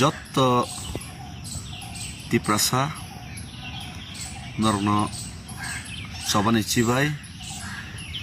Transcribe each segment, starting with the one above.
যত tiprasa norno sobani cibai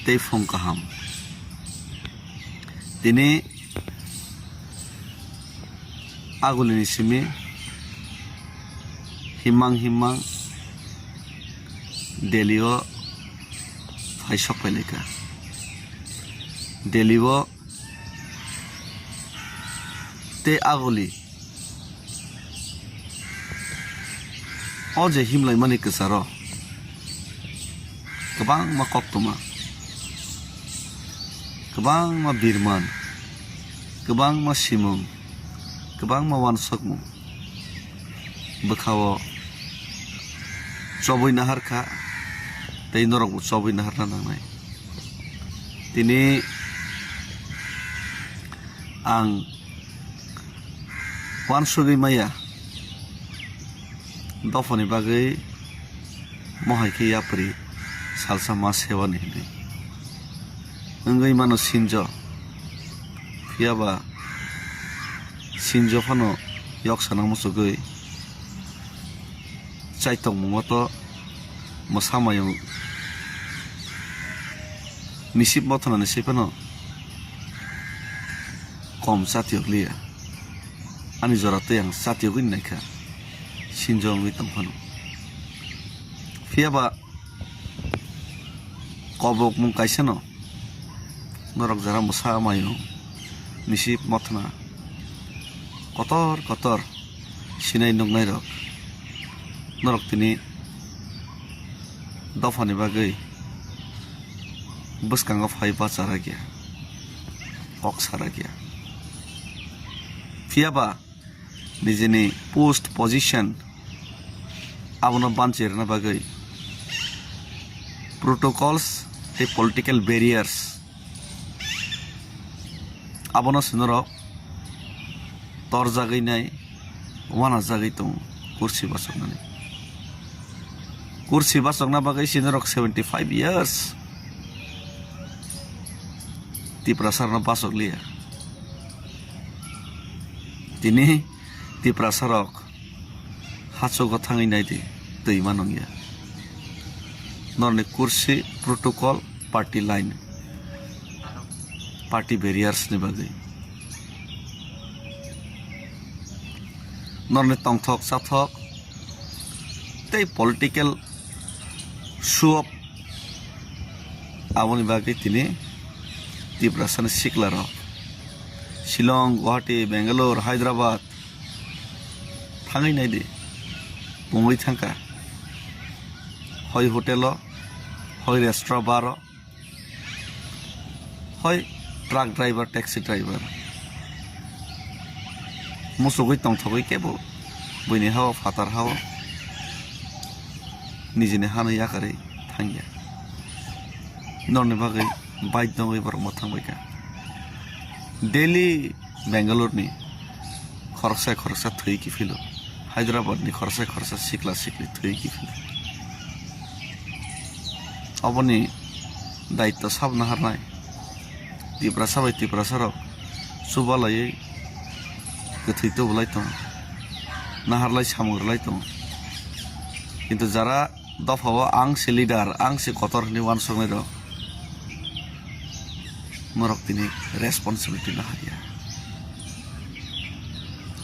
tei phong kaham tini agulini simi himang delio faisok pelika delio te aguli oje himlai mani kesaro kebang ma koktuma kebang ma birman kebang ma simung kebang ma wansokmu bekawo soboi nahar ka tei norok soboi nahar nangnai tini ang wansogoi maya dofani bagai mohai ke yapri salsa mas hewan ini ngai mano sinjo fiaba sinjo fano yoksana musugoi chaitong moto mosamayong misip motona ni sipano kom satiok lia ani jorate yang satiok ini naika sinjong witong pano fiaba kobok mung kaisano norok jara musa mayo misip motna kotor sinai nongnai rok norok tini dofani bagai buskanga faiba chara gya kok sara gya fiaba nijini post position abono bancherna bagai protocols the political barriers abono sinoro tor jagai nai wana jagai tong kursi basokna bagai sinoro 75 years tiprasarna basok lia tini tiprasarok hachogo thangai nai di tei manongya norne kursi protocol party line party barriers ni bagai norne tongthok sathok tei political show up aboni bagai tini tiprasan siklarok Shillong, Guwahati, Bangalore, Hyderabad thangai nai di bungoi thangka hoi hotelo hoi restaurant baro hoi truck driver taxi driver musugoi tongthogoi kebo boini hawa fatar hawa nijini hanai yakare thangya norni bagai bike dongoi borok thangbaika Delhi Bangalore ni khorsa thui ki filo Hyderabad ni khorsa sikla thui ki filo aboni daitto sab naharnai tiprasarok subalai gethoi to bolai to naharlai samurlai to kintu jara dofawa ang se leader ang se kotor ni wan songnai ro norok tini responsibility naharia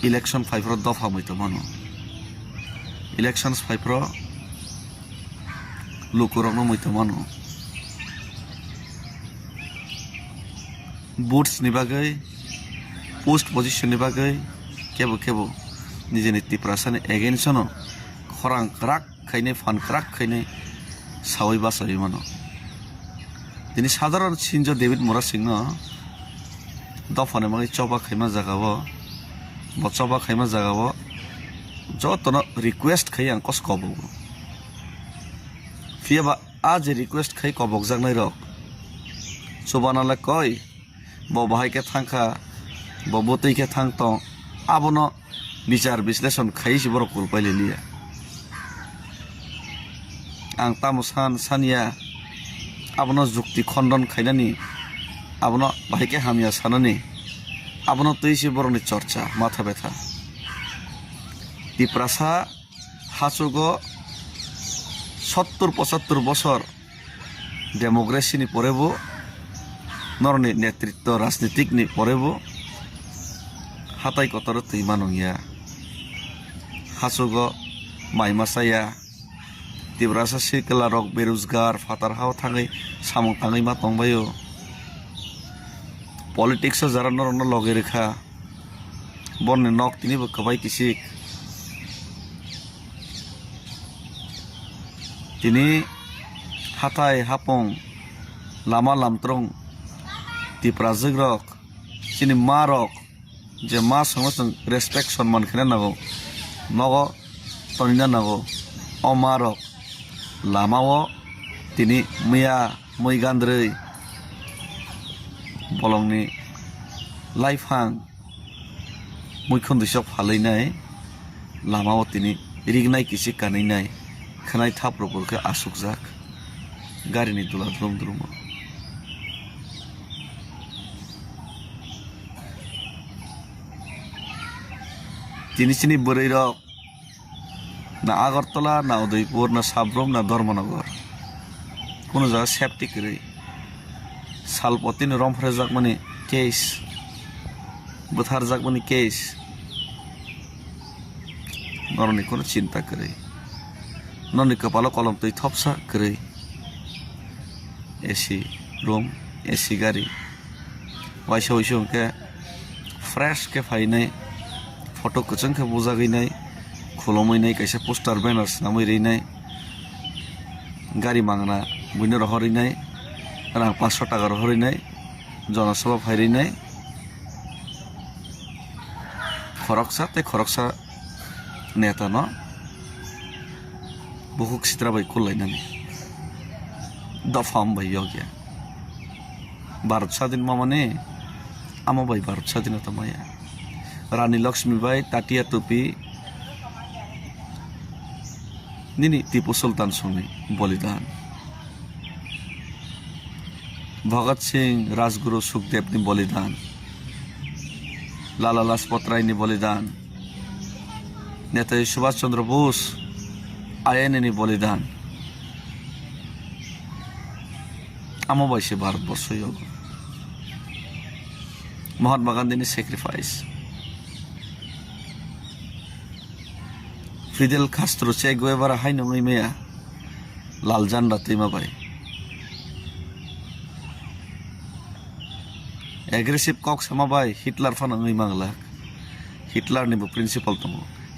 election 5 ro dofa moito mano elections 5 ro lukurok no moito mano boots ni bagai post position ni bagai kebo nijeni tiprasani against no khorang krak khaine fan krak khaine sawai basai mano tini সাধারণ sinjo David Mora Singh dofane magi choba khaima jagao bo choba khaima jagao jotono request khai ang kos kobo fiaba aj request khai kobok jangnai rok sobanala koi bo bahai ke thangkha bo botei ke thangtong abono bichar বিশ্লেষণ khai siboro kurpaile liya ang tamusan sania abono jukti khondon khainani abono bahike hamia sanani আপনার তো এসে বরণের চর্চা মাথা ব্যথা তিপ্রাসা হাসুগ 70-75 বছর ডেমোক্রেসিনি পরেব নরনি নেতৃত্ব রাজনীতিকনি পরেব হাতাই কতর তুই মানুয়া হাসুগ মাইমাসায়া তিব্রাসা সিকেলা রক বেরোজগার ফাতার হাও থাঙै সামং থাङै मा तंबायो पलिटिक्स যারা নরন লগে রেখা বর্ণে নক তিনি বকবাই কিসিক তিনি হাতাই হাপং লামা লামত্রং তিপ্রাজগ রক চিনি মা রক যে মা সঙ্গে রেসপেক্ট সম্মান খেনে নাগো নগ তনিনা নাগো অ মা রক লামাও তিনি मैया मै गान्द्रै बलंनि लाइफां मैखुन दिसक फालैनाय लामाव तिनि रिगनाय किसि कानैनाय खानाय थाप्रफोरखौ आसुकजाक गारिनि दुला द्रुम द्रुम तिनि सिनि बोरै रक ना आगरतला ना उदयपुर ना साब्रम ना धर्मनगर কোনো জায়গা সেফটি করে সালপতিন রমফরে যাক মানে কেস বুথার যাক মানে কেস নরনি কোনো চিন্তা করে নরনি কপাল কলম তুই থপসা করে এসি রুম এসি গাড়ি ওয়াইসা ওইসে উনকে फ्रेश के फाइनाय फटो कुचंग के बुजा गईनाय खुलमैनाय कैसे पोस्टर बैनर्स नामै रैनाय गाड़ी मांगना बुझने रहरैनाय रां 500 टाका रहरैनाय जनसभा फायरैनाय खरकसा ते खरकसा नेता न बुहुक सित्रा बाय खुलायनानै दफाम बाय योग्य भारत स्वाधीन माने आमा बाय भारत स्वाधीनता माया रानी लक्ष्मी बाय ताटिया टोपी निनी टीपू सुल्तान संगे बलिदान भगत सिंह राजगुरु सुखदेव नि बलिदान लाला लाजपत राय नि बलिदान नेताजी सुभाष चंद्र बोस आयन नि बलिदान आमाबाई भारतवर्ष योग महात्मा गांधी नि सैक्रिफाइस फिदेल कास्ट्रो चे गुएवारा हाय नङै मैया लाल जान्डा तैमाबाय एग्रेसिव कक समाबाय हिटलार फानङै मांगला हिटलार निबो प्रिन्सिपल दङ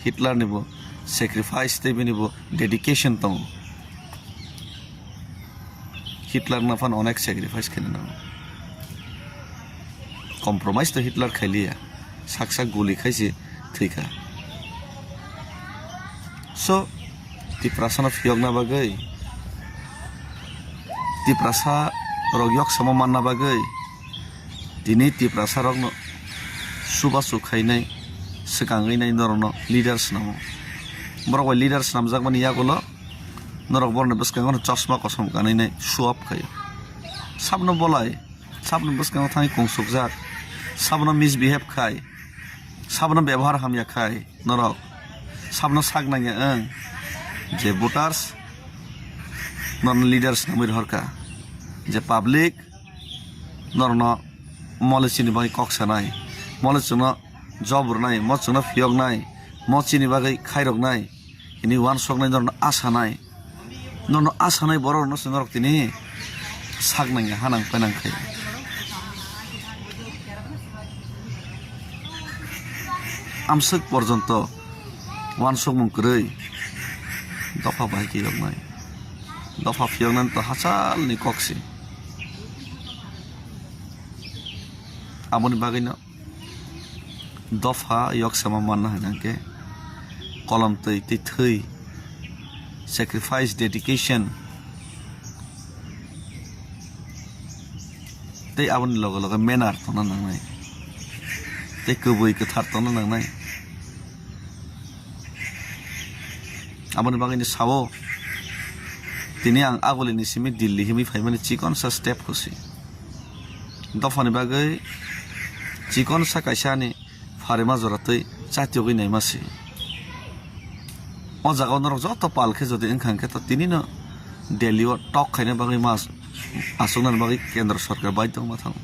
हिटलार निबो सैक्रिफाइस तैबेनिबो डेडिकेशन दङ हिटलार ना फान अनेक सैक्रिफाइस खेलना कम्प्रोमाइज तो हिटलार खाइलिया साकसा गुली खाइसे थैखा सो तिप्रासा फियगना बागै तिप्रासा रगियक सममानना बागै दिनै तिप्रासा रगनो सुबासु खाइनाय सिगाङैनाय नरनो लिडार्स नामो बरगय लिडार्स नामजाक माने यागोल नरक बरनो बसकाङनो चश्मा कसम गानैनाय सुअप खायो साबनो बलाय साबनो बसकाङ थाङै कंसुकजाक साबनो मिसबिहेव खाय साबनो व्यवहार हामिया खाय नरक साबनो सागनाया जे वोटार्स नन लिडार्स नामै हरका जे पब्लिक नरनो मलेचिनी बागै कक्सानाय मलेचुनो जबरनाय मचुनो फियगनाय मचिनी बागै खायरगनाय इनि वान सकनाय नरनो आसानाय बर नस नरक तिनि सागनाया हानां पैनांखाय आमसक पर्यन्त वानसक मुंकरै दफा बाइक योगनाय दफा फियगनान तो हासाल नि कक्सी आमनि बागैनो दफा योग समा मानना हनांके कलम तै थै सैक्रिफाइस डेडिकेशन तै आबनि लगे लगे मेनार तना नांनाय तै कबै कथार तना नांनाय आबनि बागैनो सावो दिनै आं आगोलनि सिमि दिल्ली हिमि फाइमानि चिकन सा स्टेप खुसि दफानि बागै চিকন সাকাইসানি ফারেমা জরাতৈ চাতিও গই নাইমাসি ও জায়গা নরক যত পালকে যদি ওখানকে তো তিনি না দিল্লিও টক খাইনে বাকি মাছ আসুনার বাকি কেন্দ্র সরকার বাধ্য মাথাম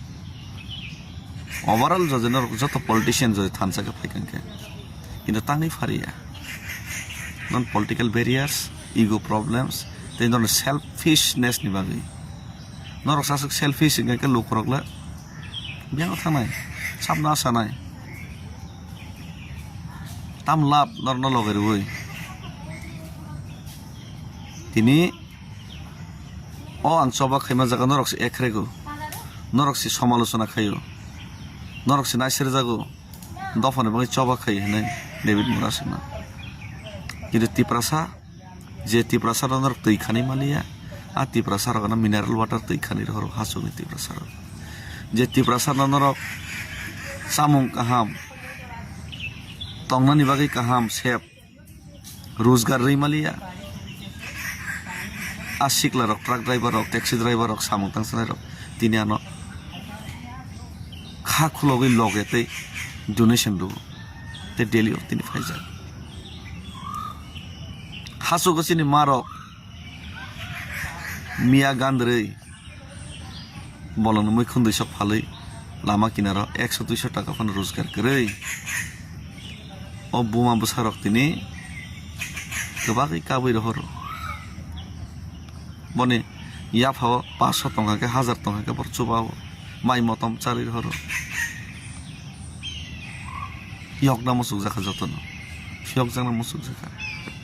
ওভারঅল যদি নরক যত পলিটিশিয়ান যদি থানসাকে ফাইকানকে কিন্তু তাঙ্গি ফারিয়া non political barriers ego problems এই ধরনের সেলফিশনেস নি বাকি নরক সাসক সেলফিশ ইংকে লোক রকলে বিয়াও থানায় সামনা আসা নাই তাম লাভ নর লগের বই তিনি ও আনসবা খাইমা জায়গা নরকসি একরেগো নরকসি সমালোচনা খাইও নরকসি নাইসের যাগো দফানে বাকি চবা খাই হেনে ডেভিড মুরাসিনা কিন্তু তিপ্রাসা যে তিপ্রাসা নরক তৈখানি মালিয়া আর তিপ্রাসার গানা মিনারেল ওয়াটার তৈখানি হর হাসুনি তিপ্রাসার যে তিপ্রাসা নরক সামুং কাহাম তংনানি বাকি কাহাম সেপ रोजगार रैमालिया आसिकला रक ट्राक ड्राइवर रक टैक्सी ड्राइवर रक सामुं तांसनाय रक तिनि आनो खा खुलगै लगेतै डोनेशन दु ते डेली अफ तिनि फाइजा हासु गसिनि मारक मिया गान्द्रै बलन मैखुन दैसक फालै लामा किनार 100-200 टाका फन रोजगार करै ओ बुमा बसारक तिनि गोबाङै काबै रहर बने या फाव 500 टका के 1000 टका के पर चुबाव माइ मतम चारि रहर यक नाम सुख जाखा जतन फियक जाना मुसुख जाखा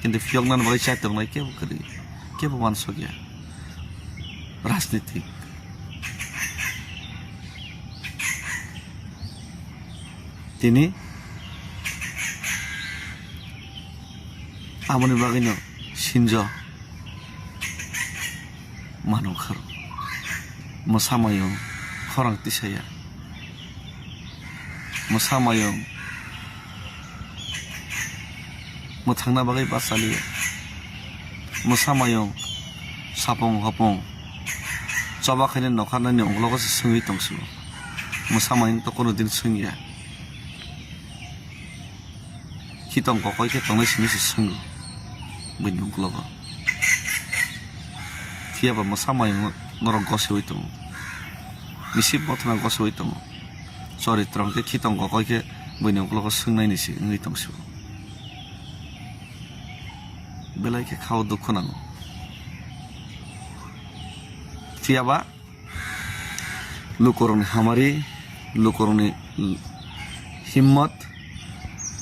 किन्तु फियक नान बाय चाइ तंगनाय के करि के मान सकिया राजनीतिक तिनी आमनि बागैनो सिनज मानवखर मोसामायं खरां तिसाया मोसामायं मोथांना बागै बासालिया मोसामायं सापं हपं चबाखायनो नखानानि अंगलगसो सोङै दंसो मोसामायं तो कोनो दिन सोङिया खितं ककयके तंनाय सिनिसो सोङो बैनंगलग फियाबा मोसामायं नरक गसेवै दं निसिब बथना गसेवै दं चरित्रंके खितं ककयके बैनंगलग सोंनायनिसो ओङै दंसो बेलायके खाव दुख नांगौ फियाबा लुकरनि हामारि लुकरनि हिम्मत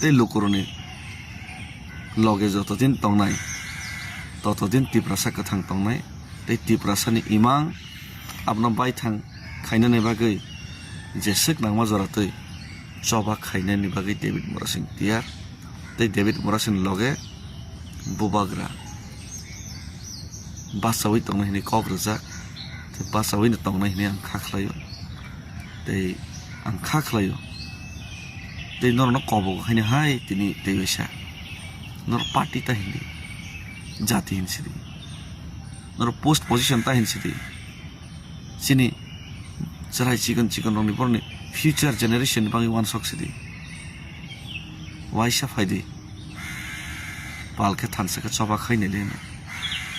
ते लुकरनि लगे जतदिन तंनाय ततदिन तिप्रासा कथां तंनाय ते तिप्रासानि इमां आपना बायथां खायनानि बागै जेसेक नांमा जरातै चबा खायनानि बागै डेभिड मुरासिं तियार ते डेभिड मुरासिं लगे बुबाग्रा बासावै तंनायनि कग्रजा ते बासावैनो तंनायनि आं खाख्लायो ते आं खाख्लायो ते नरनो कबो खायनो हाय तिनि दैसा नर पार्टी ताहिनि जाति हिनसिदि नर पोस्ट पोजिशन ताहिनसिदि सिनि जराय चिकन रंनि परनि फ्यूचर जेनेरेशन बांगि वान सक्सिदि वाइसा फाइदि पालके थानसाके चबा खायनो लेनो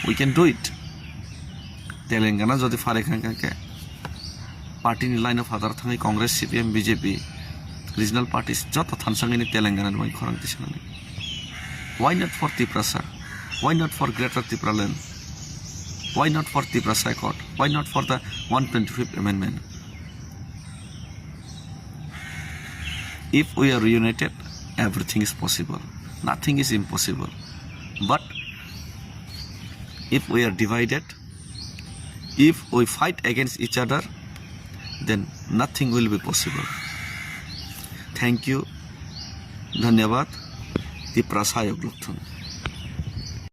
we can do it Telangana जदि फारेखांके पार्टीनि लाइन अफ आदार थाङै Congress CPM BJP regional parties Jat थानसाङैनि Telangana बांगि खरां दिसनानै why not for Tiprasa? Why not for Greater Tipraland? Why not for Tiprasa Accord? Why not for the 125th Amendment? If we are reunited, everything is possible. Nothing is impossible. But if we are divided, if we fight against each other, then nothing will be possible. Thank you. Dhanyavad. Tiprasa Yoglukthun.